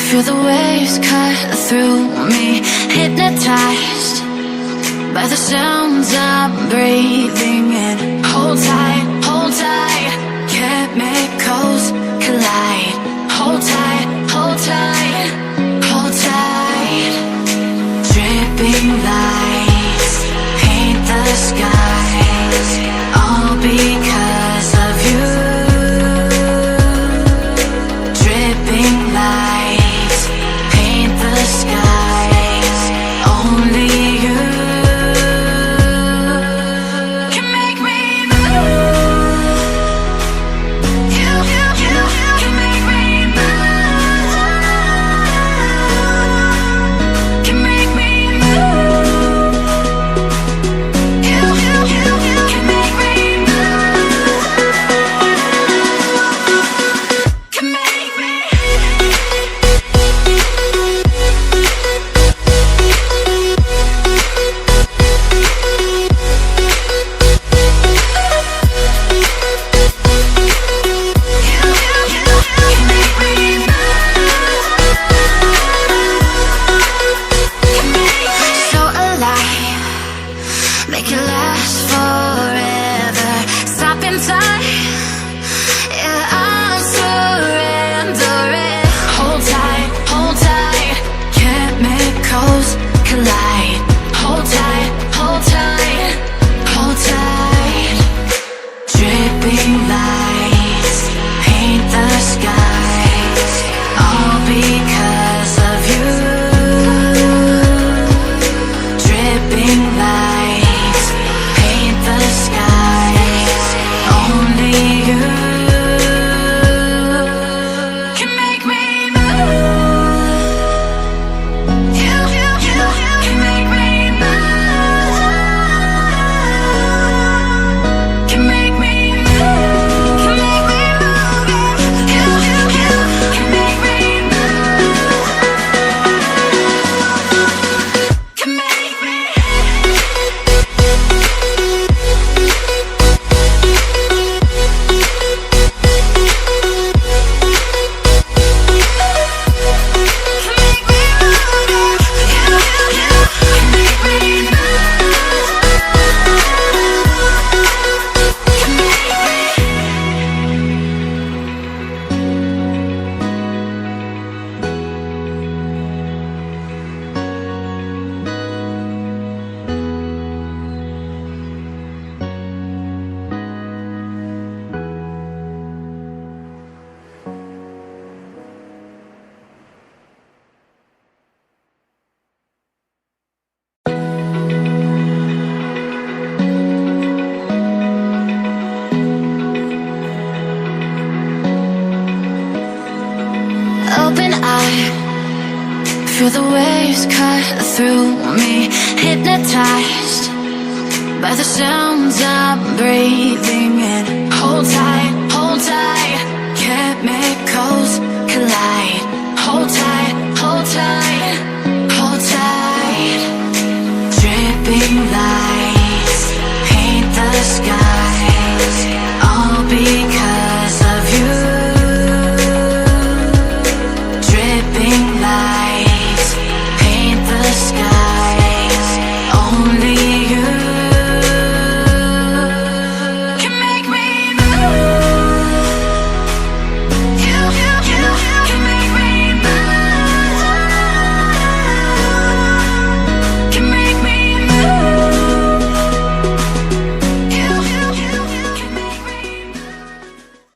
feel the waves cut through me, hypnotized by the sounds I'm breathing in. Hold tight, hold tight, chemicals collide. Hold tight, hold tight, hold tight. Dripping lights paint the skies, all because of you. Dripping lights paint the skies, only you can make me move. You can make me move. Can make me move. You can make me move. Can make me. So alive, make it last forever. Stop in time, yeah, I'm surrendering. Hold tight, chemicals collide. Hold tight, hold tight, hold tight. Dripping lights paint the skies, all because of you. Dripping lights paint the skies, only you can make me move. You can make me move. Can make me move. Can make me move. You can make me move. Can make me. Open eye, feel the waves cut through me, hypnotized by the sounds I'm breathing in. Hold tight,